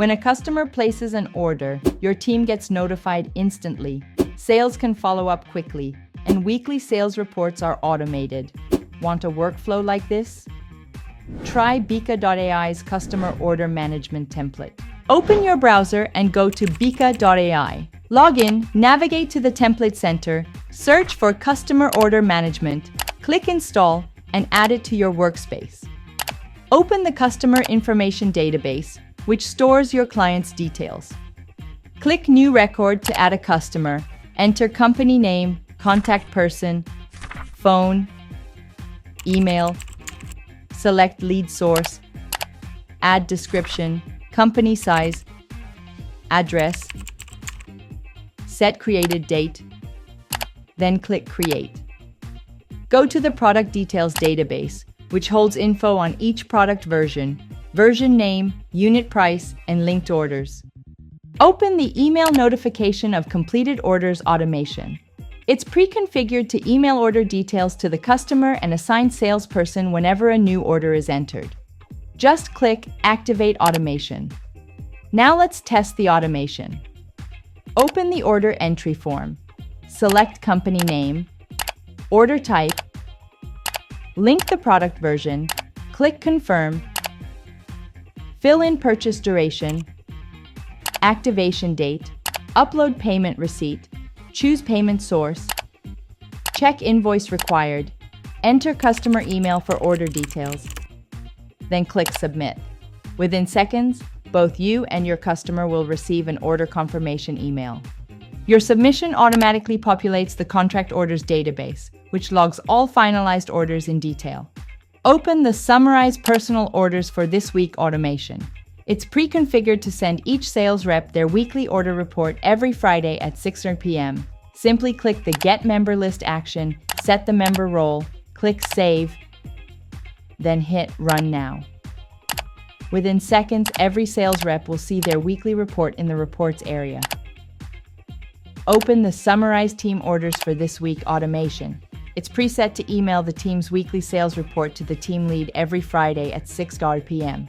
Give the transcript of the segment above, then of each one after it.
When a customer places an order, your team gets notified instantly. Sales can follow up quickly, and weekly sales reports are automated. Want a workflow like this? Try Bika.ai's customer order management template. Open your browser and go to Bika.ai. Log in, navigate to the template center, search for customer order management, click install, and add it to your workspace. Open the customer information database, which stores your client's details. Click New Record to add a customer. Enter company name, contact person, phone, email. Select lead source. Add description, company size, address. Set created date. Then click Create. Go to the product details database, which holds info on each product version, version name, unit price, and linked orders. Open the email notification of completed orders automation. It's pre-configured to email order details to the customer and assign salesperson whenever a new order is entered. Just click Activate Automation. Now let's test the automation. Open the order entry form. Select company name, order type, link the product version, click Confirm, fill in purchase duration, activation date, upload payment receipt, choose payment source, check invoice required, enter customer email for order details, then click Submit. Within seconds, both you and your customer will receive an order confirmation email. Your submission automatically populates the contract orders database, which logs all finalized orders in detail. Open the Summaries personal orders for this week automation. It's pre-configured to send each sales rep their weekly order report every Friday at 6 p.m. Simply click the Get Member List action, set the member role, click Save, then hit Run Now. Within seconds, every sales rep will see their weekly report in the Reports area. Open the Summaries team orders for this week automation. It's preset to email the team's weekly sales report to the team lead every Friday at 6 p.m.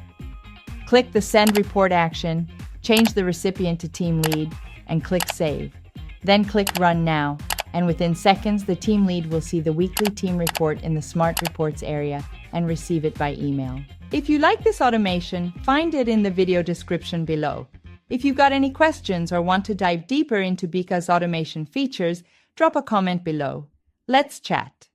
Click the Send Report action, change the recipient to team lead, and click Save. Then click Run Now, and within seconds, the team lead will see the weekly team report in the Smart Reports area and receive it by email. If you like this automation, find it in the video description below. If you've got any questions or want to dive deeper into Bika's automation features, drop a comment below. Let's chat.